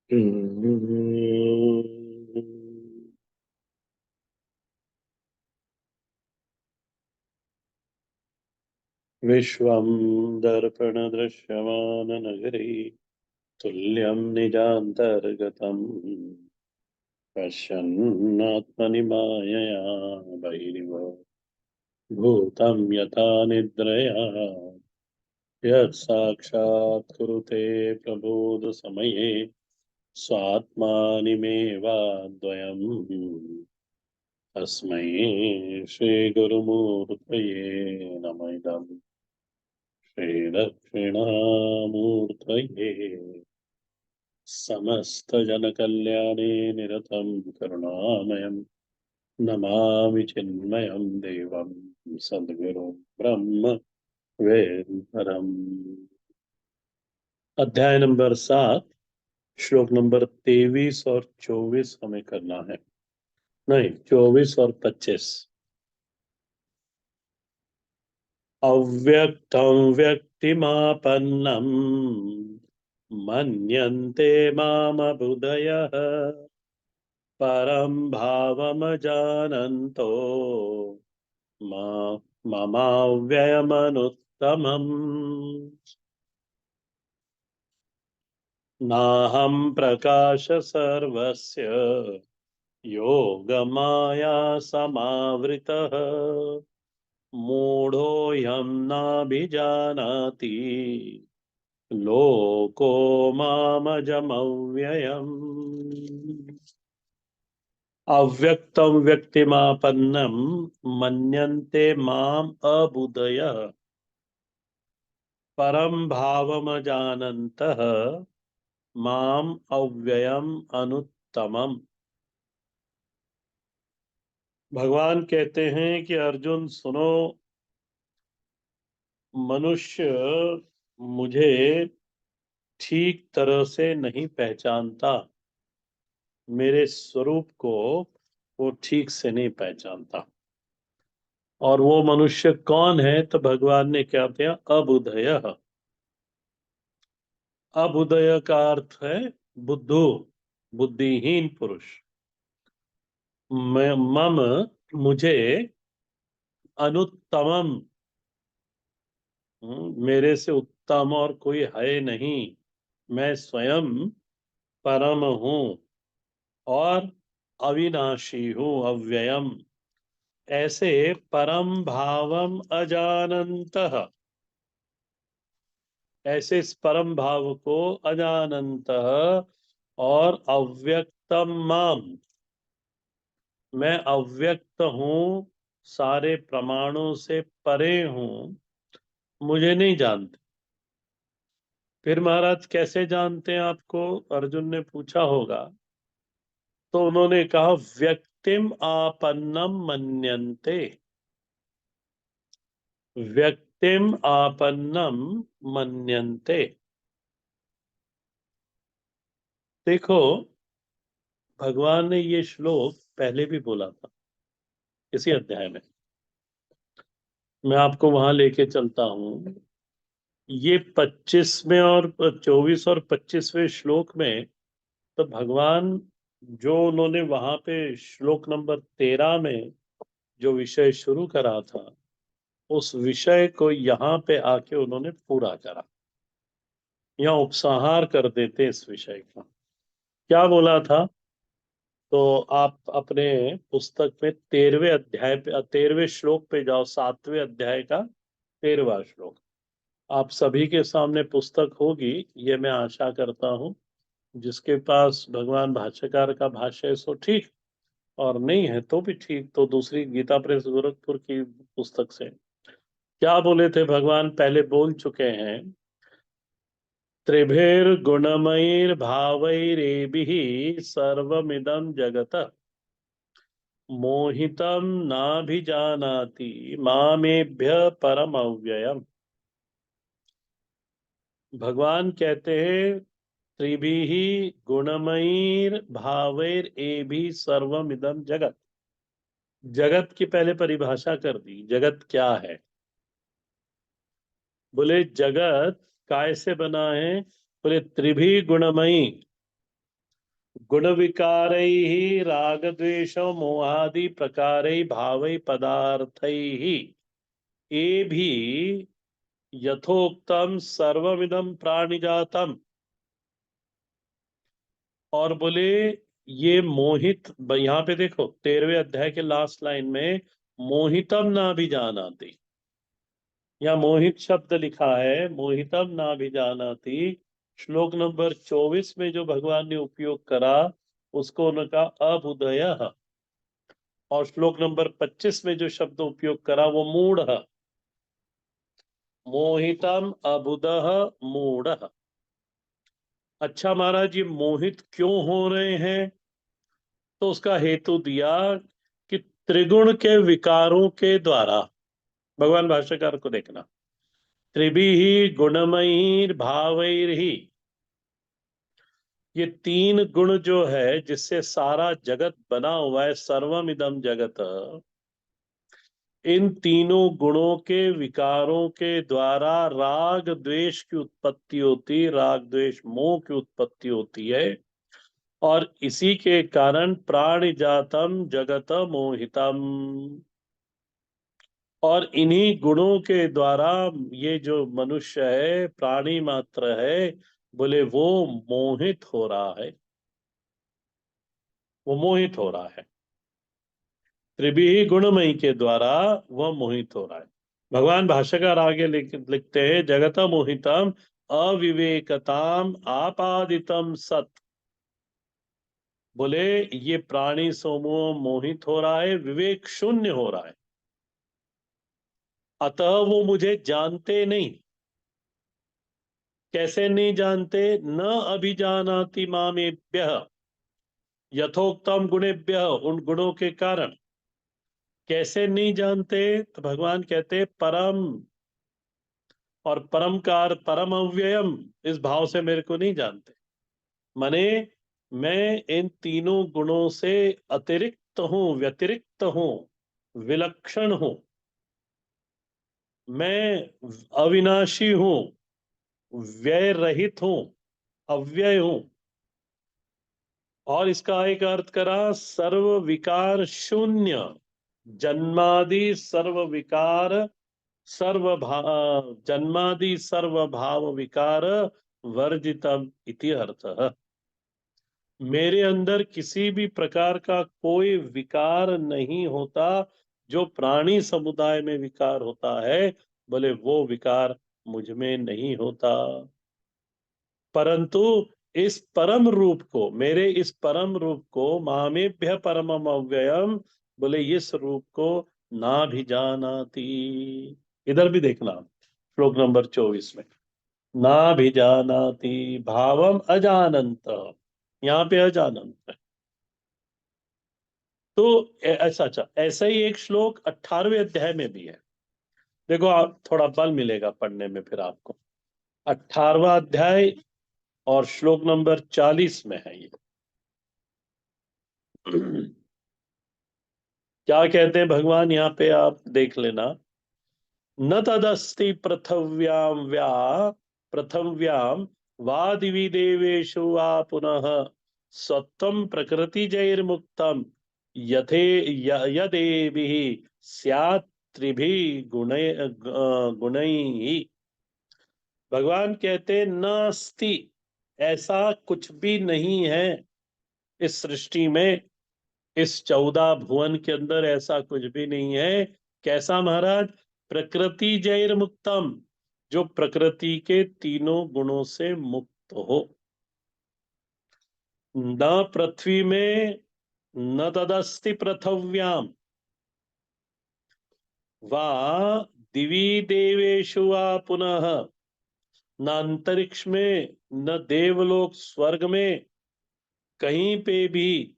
विश्वं दर्पणदृश्यमाननगरी तुल्यं निजान्तर्गतम् पश्यन्नात्मनि मायया बहिरिव भूतं यथा निद्रया यत् साक्षात् कुरुते प्रबोधसमये स्वात्मानिमेवाद्वयम् तस्मै श्रीगुरुमूर्तये नमः इदम् श्रीदक्षिणामूर्तये समस्तजनकल्याणे निरतं करुणामयम् नमामि चिन्मयं देवं सद्गुरुं ब्रह्म वेदधरम्। अध्याय नंबर 7, श्लोक नंबर 23 और 24 हमें करना है। नहीं, 24 और 25। अव्यक्तं व्यक्तिमापन्नं मन्यन्ते मामबुधयः परं भावमजानन्तो मा ममाव्ययमनुत्तमम् नाहं प्रकाश सर्वस्य योगमाया समावृतः मूढोऽयं नाभिजानाति लोको मामजमव्ययम्। अव्यक्तं व्यक्तिमापन्नं मन्यन्ते माम अबुधयः परम भावमजानन्तः माम अव्ययम अनुत्तमम। भगवान कहते हैं कि अर्जुन सुनो, मनुष्य मुझे ठीक तरह से नहीं पहचानता, मेरे स्वरूप को वो ठीक से नहीं पहचानता। और वो मनुष्य कौन है? तो भगवान ने क्या किया? अबुधय। अबुधय का अर्थ है बुद्धू, बुद्धिहीन पुरुष। मम, मुझे, अनुत्तमम, मेरे से उत्तम और कोई है नहीं। मैं स्वयं परम हूँ और अविनाशी हूँ, अव्ययम। ऐसे परम भावम अजानन्तः, ऐसे इस परम भाव को अजानन्तः और अव्यक्तम माम, मैं अव्यक्त हूँ, सारे प्रमाणों से परे हूँ, मुझे नहीं जानते। फिर महाराज कैसे जानते हैं आपको? अर्जुन ने पूछा होगा। तो उन्होंने कहा व्यक्तिम आपन्नम मन्यन्ते, व्यक्तिम आपन्नम मन्यन्ते। देखो, भगवान ने ये श्लोक पहले भी बोला था इसी अध्याय में। मैं आपको वहां लेके चलता हूं। ये 25 में और 24 और 25वें श्लोक में तो भगवान जो उन्होंने वहां पे श्लोक नंबर 13 में जो विषय शुरू करा था, उस विषय को यहाँ पे आके उन्होंने पूरा करा। यहाँ उपसंहार कर देते इस विषय का। क्या बोला था? तो आप अपने पुस्तक में 13वें अध्याय पे, 13वें श्लोक पे जाओ। 7वें अध्याय का 13वां श्लोक। आप सभी के सामने पुस्तक होगी, ये मैं आशा करता हूँ। जिसके पास भगवान भाष्यकार का भाष्य है सो ठीक, और नहीं है तो भी ठीक, तो दूसरी गीता प्रेस गोरखपुर की पुस्तक से। क्या बोले थे भगवान? पहले बोल चुके हैं। त्रिभिर्गुणमयैर्भावैरेभिः सर्वमिदं जगत मोहितं नाभिजानाति मामेभ्य परमव्ययम्। भगवान कहते हैं त्रिभिः गुणमयैर भावैर एभिः सर्वमिदं जगत। जगत की पहले परिभाषा कर दी। जगत क्या है? बोले जगत काय से बना है? बोले त्रिभी गुणमयी, गुण विकारैः राग द्वेष मोहादि प्रकारैः भावैः पदार्थैः ये भी यथोक्तम सर्वविदम प्राणिजातम। और बोले ये मोहित, यहाँ पे देखो 13वें अध्याय के लास्ट लाइन में मोहितम ना भी जानाति, यहाँ मोहित शब्द लिखा है, मोहितम ना भी जानाति। श्लोक नंबर 24 में जो भगवान ने उपयोग करा उसको उनका अबुदयः, और श्लोक नंबर 25 में जो शब्द उपयोग करा वो मूढ़। मोहितम अबुदः मूढ़। अच्छा महाराज, ये मोहित क्यों हो रहे हैं? तो उसका हेतु दिया कि त्रिगुण के विकारों के द्वारा, भगवान भाष्यकार को देखना, त्रिभिः गुणमयी भावैर्हि, ये तीन गुण जो है जिससे सारा जगत बना हुआ है, सर्वम इदम जगत, इन तीनों गुणों के विकारों के द्वारा राग द्वेष की उत्पत्ति होती, राग द्वेष मोह की उत्पत्ति होती है। और इसी के कारण प्राणि जातम जगत मोहितम, और इन्हीं गुणों के द्वारा ये जो मनुष्य है, प्राणी मात्र है, बोले वो मोहित हो रहा है, वो मोहित हो रहा है, त्रिभिः गुणमयी के द्वारा वह मोहित हो रहा है। भगवान भाष्यकार आगे लिखते हैं, जगत मोहितम अविवेकताम आपादितम सत। बोले ये प्राणी समूह मोहित हो रहा है, विवेक शून्य हो रहा है, अतः वो मुझे जानते नहीं। कैसे नहीं जानते? न अभिजानाति मामेभ्यः यथोक्तम गुणेभ्यः, उन गुणों के कारण। कैसे नहीं जानते? तो भगवान कहते परम, और परम का अर्थ परम अव्ययम, इस भाव से मेरे को नहीं जानते। माने मैं इन तीनों गुणों से अतिरिक्त हूं, व्यतिरिक्त हूं, विलक्षण हूं, मैं अविनाशी हूं, व्यय रहित हूं, अव्यय हूं। और इसका एक अर्थ करा सर्व विकार शून्य, जन्मादि सर्व विकार, सर्व भाव, जन्मादि सर्व भाव विकार वर्जितम इति अर्थः। मेरे अंदर किसी भी प्रकार का कोई विकार नहीं होता, जो प्राणी समुदाय में विकार होता है, बोले वो विकार मुझ में नहीं होता। परंतु इस परम रूप को, मेरे इस परम रूप को, मामेभ्य परमम अव्ययम, बोले इस रूप को ना भी जानाति। इधर भी देखना श्लोक नंबर 24 में, ना भी जानाति भावम अजानंत, यहाँ पे अजानंत है। तो ऐसा, अच्छा ऐसा ही एक श्लोक 18वें अध्याय में भी है। देखो आप, थोड़ा बल मिलेगा पढ़ने में फिर आपको। 18वां अध्याय और श्लोक नंबर 40 में है ये। क्या कहते हैं भगवान यहाँ पे, आप देख लेना। न तदस्ति पृथिव्याम वा दिवि देवेषु वा पुनः सत्वं प्रकृतिजैर्मुक्तम यथे यदेभिः स्यात् त्रिभिः गुणैः। भगवान कहते नास्ति, ऐसा कुछ भी नहीं है इस सृष्टि में, इस 14 भुवन के अंदर ऐसा कुछ भी नहीं है। कैसा महाराज? प्रकृति जैर मुक्तम, जो प्रकृति के तीनों गुणों से मुक्त हो। न पृथ्वी में, न तदस्ति पृथिव्याम, वा दिवी देवेशु वा पुनः, न अंतरिक्ष में, न देवलोक स्वर्ग में, कहीं पे भी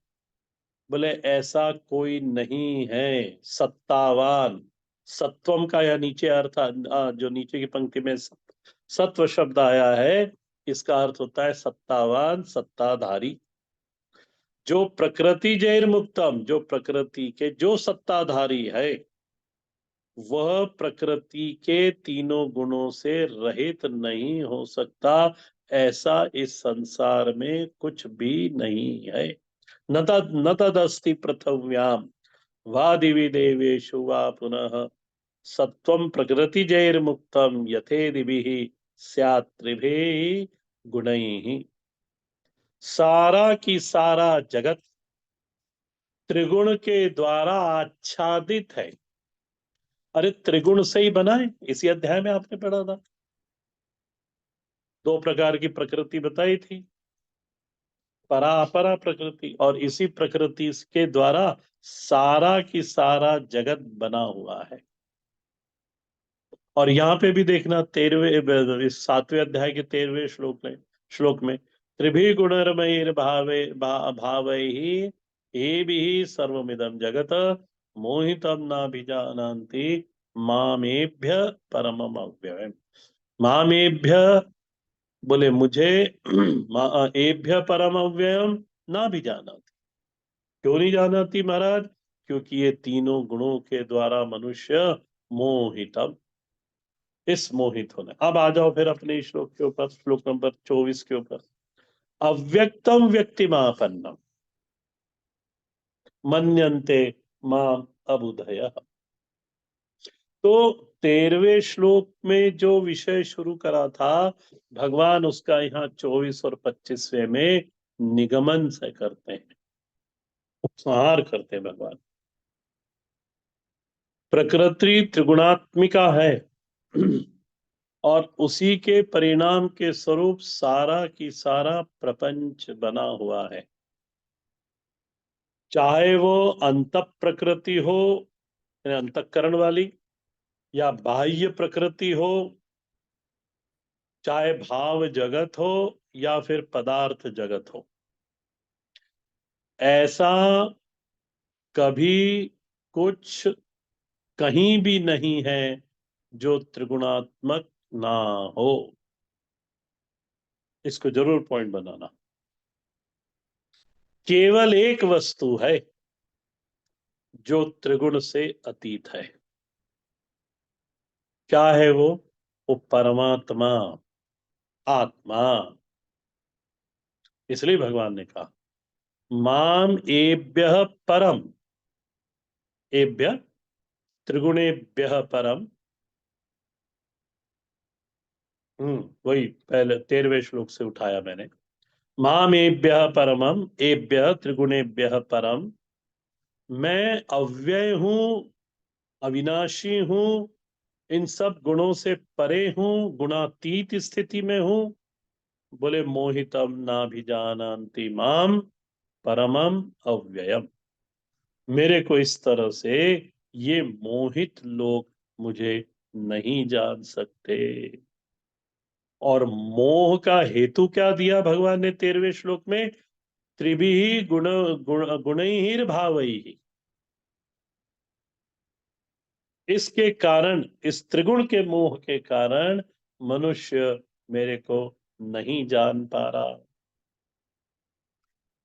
बोले ऐसा कोई नहीं है सत्तावान। सत्वम का यह नीचे अर्थ जो नीचे की पंक्ति में सत्व शब्द आया है, इसका अर्थ होता है सत्तावान, सत्ताधारी। जो प्रकृति जैर मुक्तम, जो प्रकृति के जो सत्ताधारी है, वह प्रकृति के तीनों गुणों से रहित नहीं हो सकता, ऐसा इस संसार में कुछ भी नहीं है। न तदस्ति पृथिव्याम वा दिवि देवेषु वा पुनः सत्वं प्रकृतिजैर्मुक्तम यथेदिभिः स्यात् त्रिभिः गुणैः। सारा की सारा जगत त्रिगुण के द्वारा आच्छादित है। अरे त्रिगुण से ही बना है, इसी अध्याय में आपने पढ़ा था। दो प्रकार की प्रकृति बताई थी, परा अपरा प्रकृति, और इसी प्रकृति के द्वारा सारा की सारा जगत बना हुआ है। और यहाँ पे भी देखना 13वें इस 7वें अध्याय के 13वें श्लोक में त्रिभी गुणरमयीर भावे भावै ही भी सर्वमिदं जगत मोहितम नाभिजानान्ति मामेभ्य परमम अव्ययम्। मामेभ्य बोले मुझे एभ्य परम अव्ययम ना भी जानाति। क्यों नहीं जानाती महाराज? क्योंकि ये तीनों गुणों के द्वारा मनुष्य मोहितम, इस मोहित होने। अब आ जाओ फिर अपने श्लोक के ऊपर, श्लोक नंबर 24 के ऊपर। अव्यक्तम व्यक्तिमापन्नम मन्यन्ते माम अबुधय। तो 13वें श्लोक में जो विषय शुरू करा था भगवान, उसका यहाँ 24 और 25वें में निगमन से करते हैं, उपसंहार करते हैं भगवान। प्रकृति त्रिगुणात्मिका है और उसी के परिणाम के स्वरूप सारा की सारा प्रपंच बना हुआ है। चाहे वो अंत प्रकृति हो, अंतःकरण वाली, या बाह्य प्रकृति हो, चाहे भाव जगत हो या फिर पदार्थ जगत हो, ऐसा कभी कुछ कहीं भी नहीं है जो त्रिगुणात्मक ना हो। इसको जरूर पॉइंट बनाना। केवल एक वस्तु है जो त्रिगुण से अतीत है। क्या है वो? परमात्मा, आत्मा। इसलिए भगवान ने कहा माम एभ्य परम, एभ्य त्रिगुणेभ्य परम। वही पहले 13वें श्लोक से उठाया मैंने। मामेभ्य परमम एभ्य त्रिगुणेभ्य परम। मैं अव्यय हूं, अविनाशी हूं, इन सब गुणों से परे हूं, गुणातीत स्थिति में हूं। बोले मोहितम ना भी जानती माम परमम अव्ययम। मेरे को इस तरह से ये मोहित लोग मुझे नहीं जान सकते। और मोह का हेतु क्या दिया भगवान ने 13वें श्लोक में? त्रिभी गुण भाव ही। इसके कारण, इस त्रिगुण के मोह के कारण मनुष्य मेरे को नहीं जान पा रहा।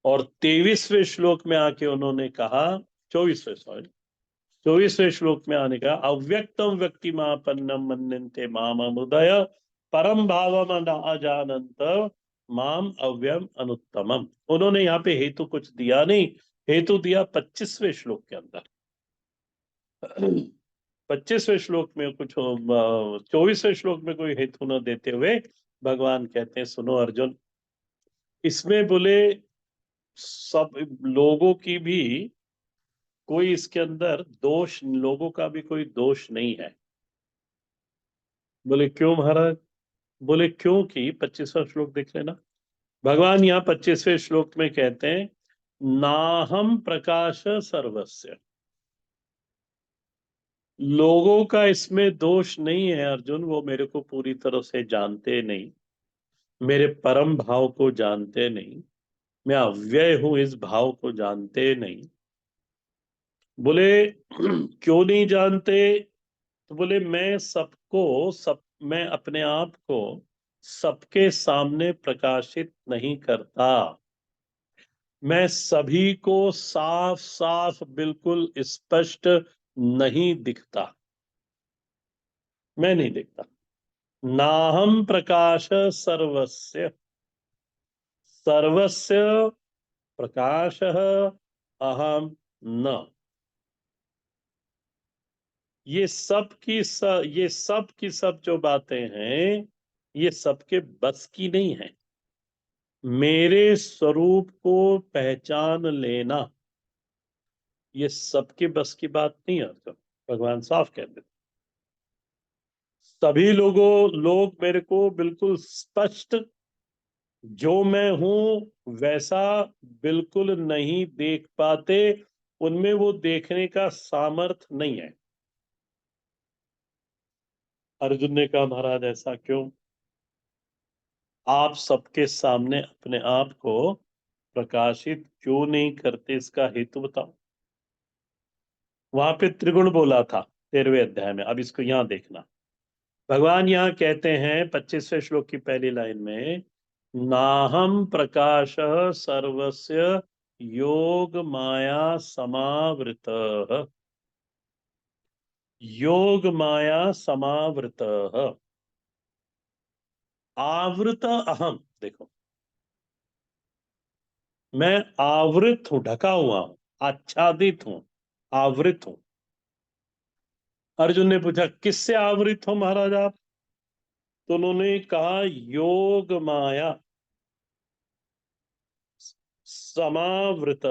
और 23वें श्लोक में आके उन्होंने कहा, 24वें श्लोक में आने का, अव्यक्तम व्यक्तिमापन्नम मन्यन्ते माम अमुदय परम भावम अजानंत माम अव्यम अनुत्तमम। उन्होंने यहाँ पे हेतु कुछ दिया नहीं, हेतु दिया 25वें श्लोक के अंदर। 25वें श्लोक में कुछ, 24वें श्लोक में कोई हेतु न देते हुए भगवान कहते हैं सुनो अर्जुन, इसमें बोले सब लोगों की भी कोई, इसके अंदर दोष, लोगों का भी कोई दोष नहीं है। बोले क्यों महाराज? बोले क्योंकि 25वां श्लोक देख लेना। भगवान यहाँ 25वें श्लोक में कहते हैं नाहम प्रकाश सर्वस्य। लोगों का इसमें दोष नहीं है अर्जुन, वो मेरे को पूरी तरह से जानते नहीं, मेरे परम भाव को जानते नहीं, मैं अव्यय हूं इस भाव को जानते नहीं। बोले क्यों नहीं जानते? तो बोले मैं अपने आप को सबके सामने प्रकाशित नहीं करता। मैं सभी को साफ साफ बिल्कुल स्पष्ट नहीं दिखता, मैं नहीं दिखता। नाहम प्रकाश सर्वस्य, सर्वस्य प्रकाश अहम न। ये सब की सब जो बातें हैं, ये सबके बस की नहीं है। मेरे स्वरूप को पहचान लेना, ये सबके बस की बात नहीं है अर्जुन। भगवान साफ कह देते, सभी लोग मेरे को बिल्कुल स्पष्ट, जो मैं हूं वैसा बिल्कुल नहीं देख पाते। उनमें वो देखने का सामर्थ्य नहीं है। अर्जुन ने कहा, महाराज ऐसा क्यों? आप सबके सामने अपने आप को प्रकाशित क्यों नहीं करते, इसका हेतु बताओ। वहां पे त्रिगुण बोला था 13वें अध्याय में। अब इसको यहां देखना। भगवान यहाँ कहते हैं 25वें श्लोक की पहली लाइन में, नाहम प्रकाश सर्वस्य योग माया समावृत, योग माया समावृत, आवृत अहम। देखो, मैं आवृत हूं, ढका हुआ हूं, आच्छादित हूं, आवृत हूं। अर्जुन ने पूछा, किससे आवृत हो महाराज आप? तो उन्होंने कहा, योग माया समावृत।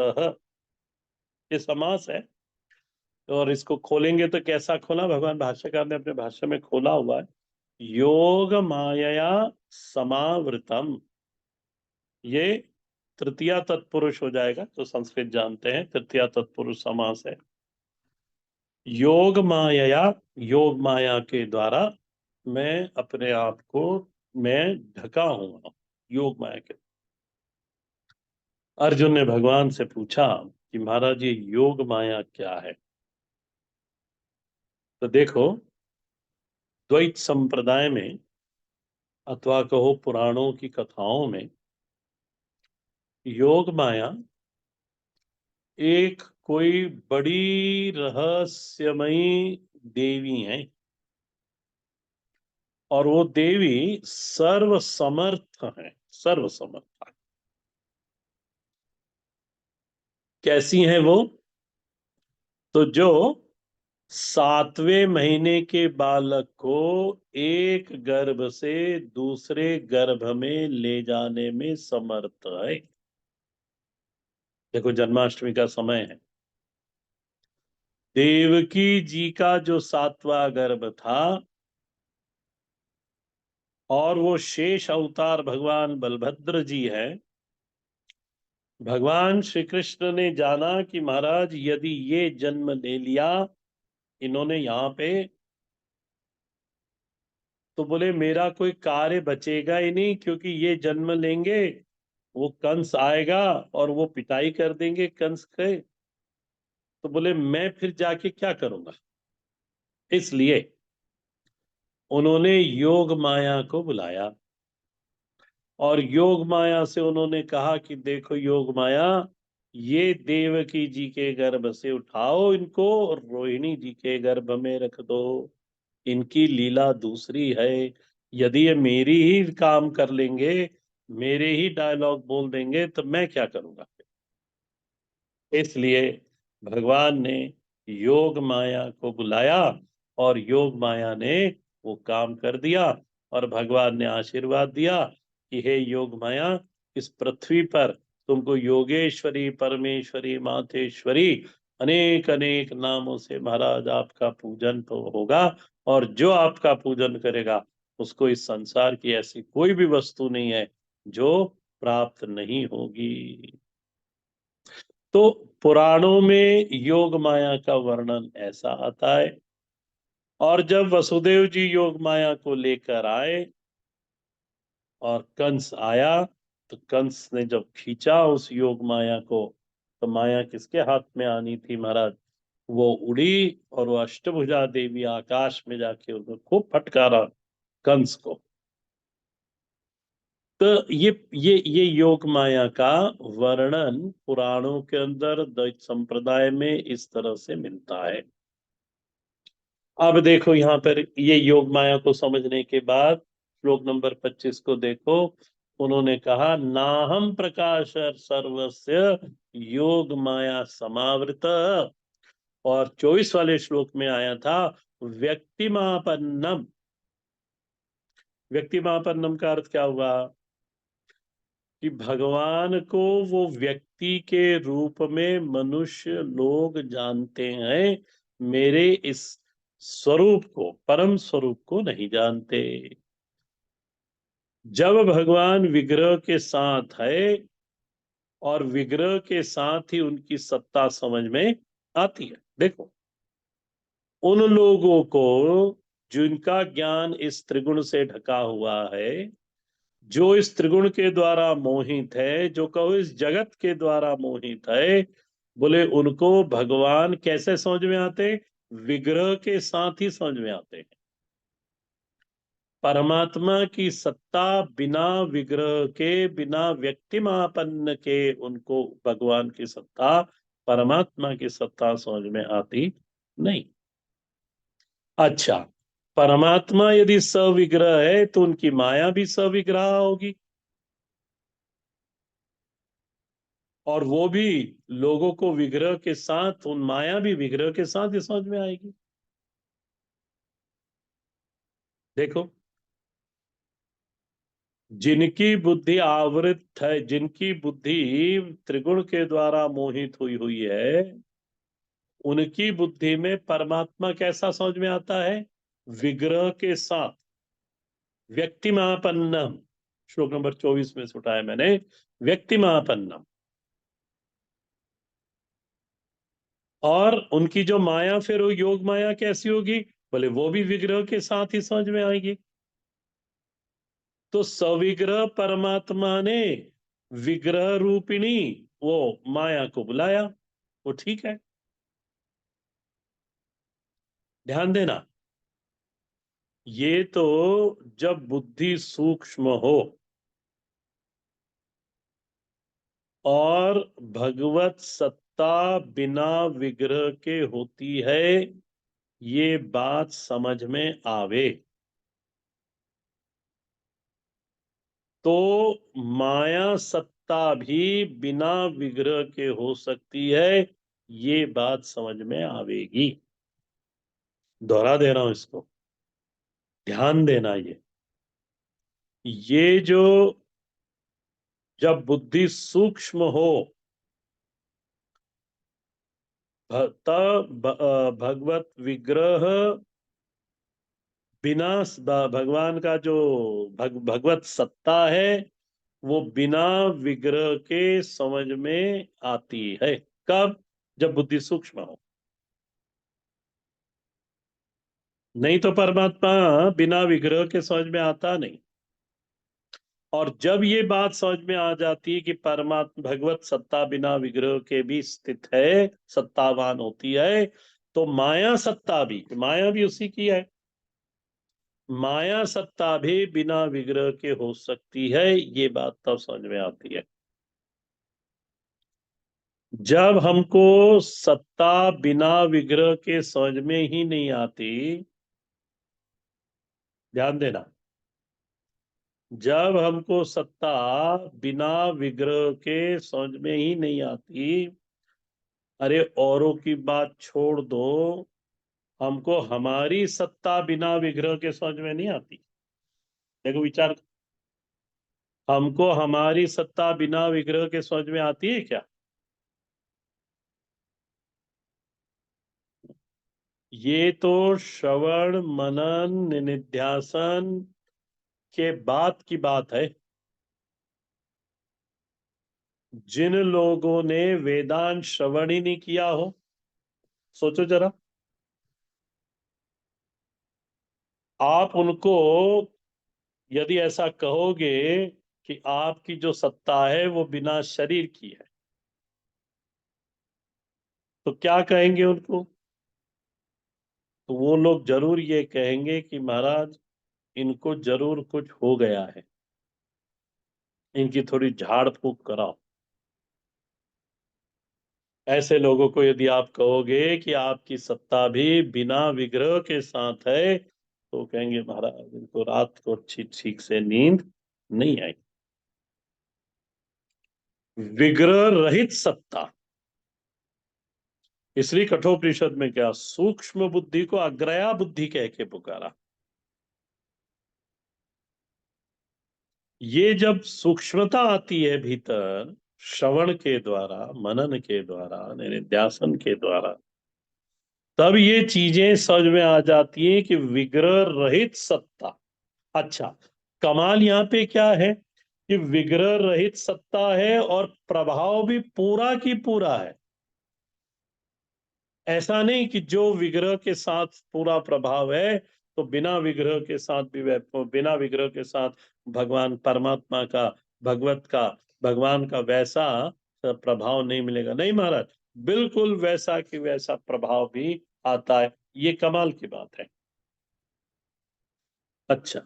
ये समास है। और इसको खोलेंगे तो कैसा खोला? भगवान भाष्यकार ने अपने भाष्य में खोला हुआ है, योग मायया समावृतम। ये तृतीया तत्पुरुष हो जाएगा, जो संस्कृत जानते हैं, तृतीया तत्पुरुष समास है। योग मायया, योग माया के द्वारा मैं अपने आप को, मैं ढका हुआ, योग माया के। अर्जुन ने भगवान से पूछा कि महाराज ये योग माया क्या है? तो देखो, द्वैत संप्रदाय में अथवा कहो पुराणों की कथाओं में, योग माया एक कोई बड़ी रहस्यमयी देवी है। और वो देवी सर्व समर्थ है, सर्व समर्थ है। कैसी है वो? तो जो 7वें महीने के बालक को एक गर्भ से दूसरे गर्भ में ले जाने में समर्थ है। देखो, जन्माष्टमी का समय है। देवकी जी का जो 7वां गर्भ था, और वो शेष अवतार भगवान बलभद्र जी है। भगवान श्री कृष्ण ने जाना कि महाराज यदि ये जन्म ले लिया इन्होंने यहाँ पे, तो बोले मेरा कोई कार्य बचेगा ही नहीं, क्योंकि ये जन्म लेंगे, वो कंस आएगा और वो पिटाई कर देंगे कंस के। तो बोले मैं फिर जाके क्या करूंगा? इसलिए उन्होंने योग माया को बुलाया, और योग माया से उन्होंने कहा कि देखो योग माया, ये देवकी जी के गर्भ से उठाओ इनको और रोहिणी जी के गर्भ में रख दो। इनकी लीला दूसरी है। यदि ये मेरी ही काम कर लेंगे, मेरे ही डायलॉग बोल देंगे, तो मैं क्या करूंगा? इसलिए भगवान ने योग माया को बुलाया, और योग माया ने वो काम कर दिया। और भगवान ने आशीर्वाद दिया कि हे योग माया, इस पृथ्वी पर तुमको योगेश्वरी, परमेश्वरी, मातेश्वरी, अनेक अनेक नामों से महाराज आपका पूजन तो होगा। और जो आपका पूजन करेगा उसको इस संसार की ऐसी कोई भी वस्तु नहीं है जो प्राप्त नहीं होगी। तो पुराणों में योग माया का वर्णन ऐसा आता है। और जब वसुदेव जी योग माया को लेकर आए और कंस आया, तो कंस ने जब खींचा उस योग माया को, तो माया किसके हाथ में आनी थी महाराज? वो उड़ी, और वो अष्टभुजा देवी आकाश में जाके उसको खूब फटकारा कंस को। तो ये योग माया का वर्णन पुराणों के अंदर द्वैत संप्रदाय में इस तरह से मिलता है। अब देखो यहाँ पर ये योग माया को समझने के बाद श्लोक नंबर 25 को देखो। उन्होंने कहा नाहम प्रकाश सर्वस्य योग माया समावृत। और 24 वाले श्लोक में आया था व्यक्तिमापन्नम। व्यक्तिमापन्नम का अर्थ क्या हुआ कि भगवान को वो व्यक्ति के रूप में मनुष्य लोग जानते हैं, मेरे इस स्वरूप को, परम स्वरूप को नहीं जानते। जब भगवान विग्रह के साथ है और विग्रह के साथ ही उनकी सत्ता समझ में आती है। देखो उन लोगों को जिनका ज्ञान इस त्रिगुण से ढका हुआ है, जो इस त्रिगुण के द्वारा मोहित है, जो कहो इस जगत के द्वारा मोहित है, बोले उनको भगवान कैसे समझ में आते? विग्रह के साथ ही समझ में आते हैं। परमात्मा की सत्ता बिना विग्रह के, बिना व्यक्तिमापन्न के उनको भगवान की सत्ता, परमात्मा की सत्ता समझ में आती नहीं। अच्छा, परमात्मा यदि सविग्रह है तो उनकी माया भी सविग्रह होगी, और वो भी लोगों को विग्रह के साथ, उन माया भी विग्रह के साथ ही समझ में आएगी। देखो जिनकी बुद्धि आवृत है, जिनकी बुद्धि त्रिगुण के द्वारा मोहित हुई हुई है, उनकी बुद्धि में परमात्मा कैसा समझ में आता है? विग्रह के साथ। व्यक्तिमापन्नम, श्लोक नंबर 24 में सुटाया मैंने, व्यक्तिमापन्नम। और उनकी जो माया, फिर वो योग माया कैसी होगी? बोले वो भी विग्रह के साथ ही समझ में आएगी। तो सविग्रह परमात्मा ने विग्रह रूपिणी वो माया को बुलाया, वो ठीक है। ध्यान देना, ये तो जब बुद्धि सूक्ष्म हो और भगवत सत्ता बिना विग्रह के होती है, ये बात समझ में आवे, तो माया सत्ता भी बिना विग्रह के हो सकती है, ये बात समझ में आवेगी। दोहरा दे रहा हूं इसको, ध्यान देना। ये जो, जब बुद्धि सूक्ष्म हो तब भगवत विग्रह बिना, भगवान का जो भगवत सत्ता है वो बिना विग्रह के समझ में आती है। कब? जब बुद्धि सूक्ष्म हो। नहीं तो परमात्मा बिना विग्रह के समझ में आता नहीं। और जब ये बात समझ में आ जाती है कि परमात्मा भगवत सत्ता बिना विग्रह के भी स्थित है, सत्तावान होती है, तो माया सत्ता भी, माया भी उसी की है, माया सत्ता भी बिना विग्रह के हो सकती है, ये बात तब समझ में आती है। जब हमको सत्ता बिना विग्रह के समझ में ही नहीं आती, ध्यान देना, जब हमको सत्ता बिना विग्रह के समझ में ही नहीं आती, अरे औरों की बात छोड़ दो, हमको हमारी सत्ता बिना विग्रह के समझ में नहीं आती। देखो विचार, हमको हमारी सत्ता बिना विग्रह के समझ में आती है क्या? ये तो श्रवण मनन निधिध्यासन के बाद की बात है। जिन लोगों ने वेदांत श्रवण ही नहीं किया हो, सोचो जरा, आप उनको यदि ऐसा कहोगे कि आपकी जो सत्ता है वो बिना शरीर की है, तो क्या कहेंगे उनको? तो वो लोग जरूर ये कहेंगे कि महाराज इनको जरूर कुछ हो गया है, इनकी थोड़ी झाड़ फूक कराओ। ऐसे लोगों को यदि आप कहोगे कि आपकी सत्ता भी बिना विग्रह के साथ है, तो कहेंगे महाराज इनको रात को अच्छी ठीक से नींद नहीं आई। विग्रह रहित सत्ता, इसलिए कठोपनिषद में क्या सूक्ष्म बुद्धि को अग्रया बुद्धि कह के पुकारा। ये जब सूक्ष्मता आती है भीतर, श्रवण के द्वारा, मनन के द्वारा, निधिध्यासन के द्वारा, तब ये चीजें समझ में आ जाती हैं कि विग्रह रहित सत्ता। अच्छा, कमाल यहाँ पे क्या है कि विग्रह रहित सत्ता है और प्रभाव भी पूरा की पूरा है। ऐसा नहीं कि जो विग्रह के साथ पूरा प्रभाव है तो बिना विग्रह के साथ भी बिना विग्रह के साथ भगवान परमात्मा का, भगवत का, भगवान का वैसा प्रभाव नहीं मिलेगा। नहीं महाराज, बिल्कुल वैसा कि वैसा प्रभाव भी आता है। ये कमाल की बात है। अच्छा,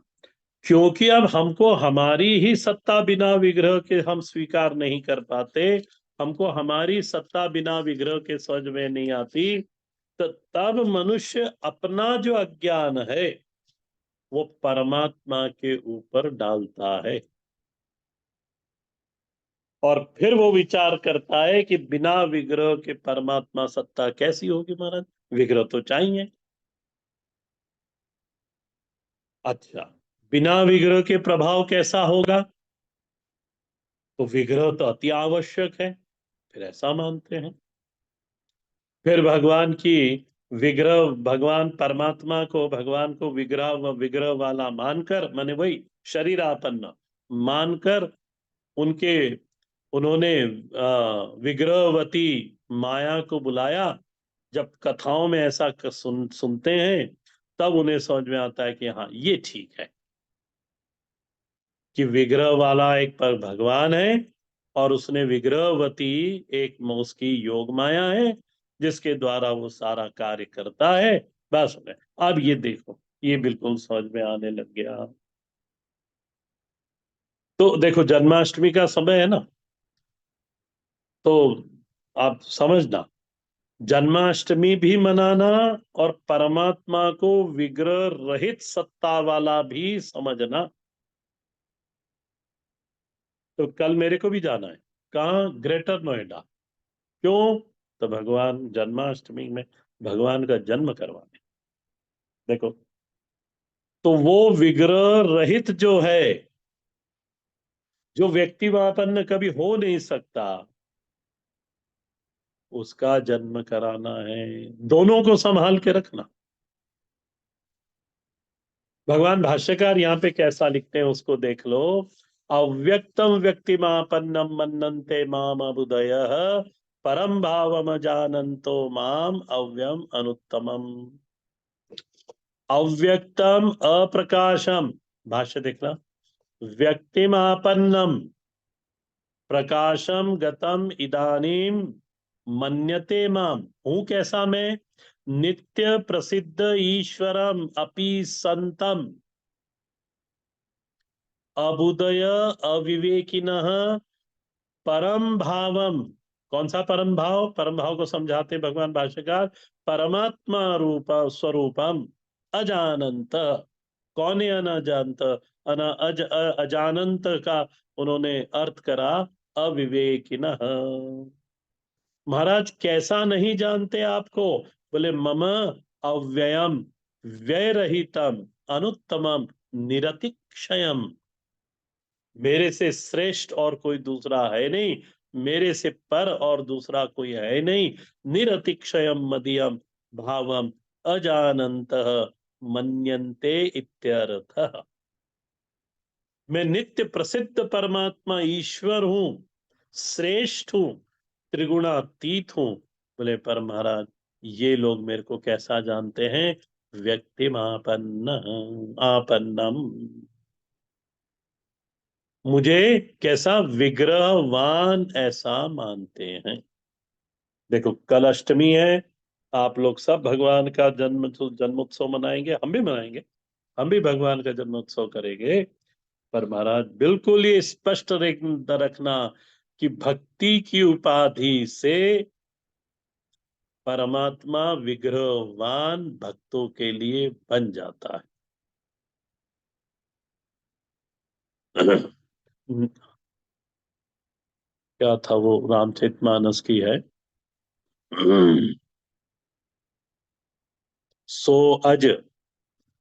क्योंकि अब हमको हमारी ही सत्ता बिना विग्रह के हम स्वीकार नहीं कर पाते, हमको हमारी सत्ता बिना विग्रह के समझ में नहीं आती, तो तब मनुष्य अपना जो अज्ञान है वो परमात्मा के ऊपर डालता है और फिर वो विचार करता है कि बिना विग्रह के परमात्मा सत्ता कैसी होगी महाराज, विग्रह तो चाहिए। अच्छा, बिना विग्रह के प्रभाव कैसा होगा, तो विग्रह तो अति आवश्यक है, फिर ऐसा मानते हैं। फिर भगवान की विग्रह, भगवान परमात्मा को, भगवान को विग्रह विग्रह वाला मानकर, माने वही शरीर आपन्न मानकर, उनके उन्होंने विग्रहवती माया को बुलाया। जब कथाओं में ऐसा सुनते हैं, तब उन्हें समझ में आता है कि हाँ ये ठीक है कि विग्रह वाला एक पर भगवान है और उसने विग्रहवती एक उसकी योग माया है जिसके द्वारा वो सारा कार्य करता है। बस हो गया। अब ये देखो, ये बिल्कुल समझ में आने लग गया। तो देखो, जन्माष्टमी का समय है ना, तो आप समझना, जन्माष्टमी भी मनाना और परमात्मा को विग्रह रहित सत्ता वाला भी समझना। तो कल मेरे को भी जाना है, कहाँ, ग्रेटर नोएडा। क्यों, तो भगवान जन्माष्टमी में भगवान का जन्म करवाने। देखो, तो वो विग्रह रहित जो है, जो व्यक्ति वापन्न कभी हो नहीं सकता, उसका जन्म कराना है। दोनों को संभाल के रखना। भगवान भाष्यकार यहाँ पे कैसा लिखते हैं उसको देख लो। अव्यक्तम व्यक्तिमापन्नम मन्नन्ते माम अबुदय, परम भावम जानन्तो माम अव्यम अनुत्तमम। अव्यक्तम अप्रकाशम, भाष्य देखना, व्यक्तिमापन्नम प्रकाशम गतम इदानीम मन्यते माम, हूं कैसा मैं, नित्य प्रसिद्ध ईश्वरम अपि संतम, अबुदय अविवेकिनः परम भावम। कौन सा परम भाव, परम भाव को समझाते भगवान भाष्यकार, परमात्मा रूप स्वरूपम अजानंत। कौन है अनजानत, अजानंत का उन्होंने अर्थ करा अविवेकिनः। महाराज कैसा नहीं जानते आपको, बोले मम अव्ययम व्यय रहितम अनुत्तमम निरतिक्षयम, मेरे से श्रेष्ठ और कोई दूसरा है नहीं, मेरे से पर और दूसरा कोई है नहीं। निरतिक्षयम मदियम भावम अजानंत मन्यन्ते इत्यर्थः। मैं नित्य प्रसिद्ध परमात्मा ईश्वर हूं, श्रेष्ठ हूं, त्रिगुणातीत हूं। बोले पर महाराज, ये लोग मेरे को कैसा जानते हैं, व्यक्तिमापन्न आपन्नम, मुझे कैसा विग्रहवान ऐसा मानते हैं। देखो, कल अष्टमी है, आप लोग सब भगवान का जन्मोत्सव मनाएंगे, हम भी मनाएंगे, हम भी भगवान का जन्मोत्सव करेंगे। पर महाराज बिल्कुल ये स्पष्ट रखना कि भक्ति की उपाधि से परमात्मा विग्रहवान भक्तों के लिए बन जाता है। क्या था वो, रामचरितमानस की है। सो अज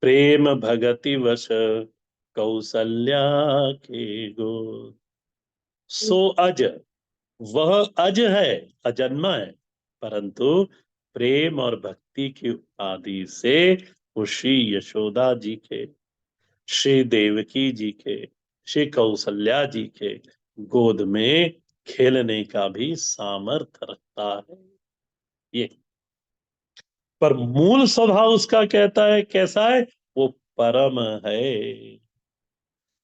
प्रेम भगति वश कौसल्या के गो। सो अज, वह अज है, अजन्मा है, परंतु प्रेम और भक्ति की उपाधि से वो श्री यशोदा जी के, श्री देवकी जी के, श्री कौसल्या जी के गोद में खेलने का भी सामर्थ्य रखता है। ये, पर मूल स्वभाव उसका कहता है कैसा है, वो परम है।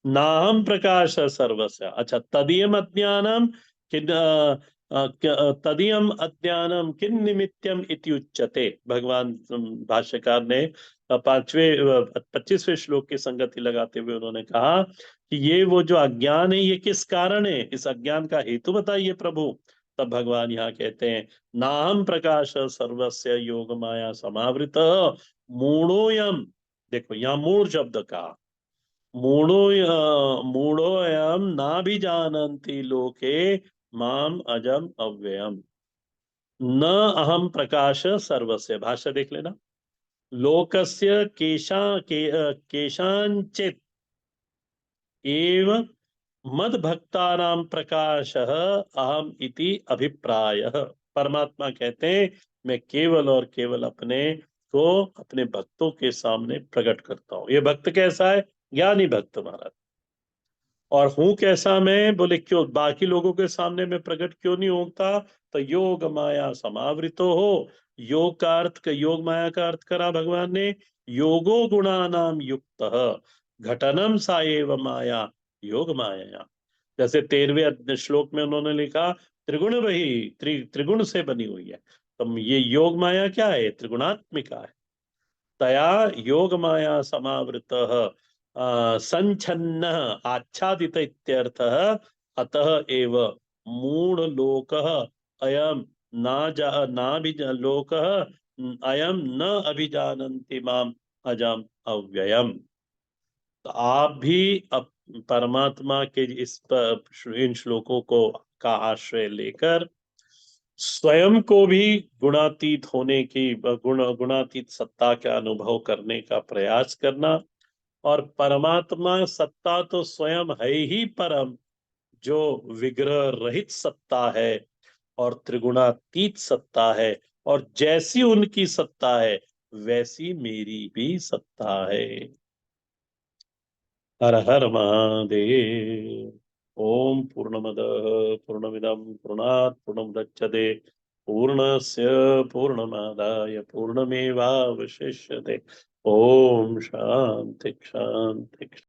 नाहम प्रकाश सर्वस्य। अच्छा, तदीयम अज्ञानम किन तदीयम अज्ञानम किन निमित्तम इति उच्यते। भगवान भाष्यकार ने 25वें श्लोक की संगति लगाते हुए उन्होंने कहा कि ये वो जो अज्ञान है, ये किस कारण है, इस अज्ञान का हेतु बताइए प्रभु। तब भगवान यहाँ कहते हैं, नाहम प्रकाश सर्वस्य योग माया समावृत मूढ़ोयम। देखो यहाँ मूढ़ शब्द का, मूढ़ो मूढ़ोऽयं नाभिजानन्ति लोके माम अजम अव्ययम न अहम प्रकाश सर्वस्य। भाष्य देख लेना। लोकस्य केषांचित् एव मद भक्तानां प्रकाशः अहम इति अभिप्रायः। परमात्मा कहते हैं, मैं केवल और केवल अपने को अपने भक्तों के सामने प्रकट करता हूं। ये भक्त कैसा है, ज्ञानी भक्त महाराज। और हूं कैसा मैं, बोले क्यों बाकी लोगों के सामने मैं प्रकट क्यों नहीं होता। तो योग माया समावृतो हो। योग का अर्थ, योग माया का अर्थ करा भगवान ने, योगो गुणानाम युक्त घटनम सा एव माया योग माया। जैसे 13वें श्लोक में उन्होंने लिखा, त्रिगुण वही त्रिगुण से बनी हुई है। तो ये योग माया क्या है, त्रिगुणात्मिका है। तया योग माया समावृत संछन्न आच्छादित इत्यर्थः। अतः एव मूढ़ लोक अयम लोक अयम न अभिजानन्ति माम अजम अव्ययम। तो आप भी परमात्मा के इन श्लोकों को का आश्रय लेकर स्वयं को भी गुणातीत होने की, गुणातीत सत्ता का अनुभव करने का प्रयास करना। और परमात्मा सत्ता तो स्वयं है ही परम, जो विग्रह रहित सत्ता है और त्रिगुणातीत सत्ता है। और जैसी उनकी सत्ता है, वैसी मेरी भी सत्ता है। हर हर महादेव। ओम पूर्णमद पूर्णमिदम पूर्णात् पूर्णमुदच्यते पूर्णस्य पूर्णमादाय पूर्णमेवावशिष्यते। ओम शांति शांति।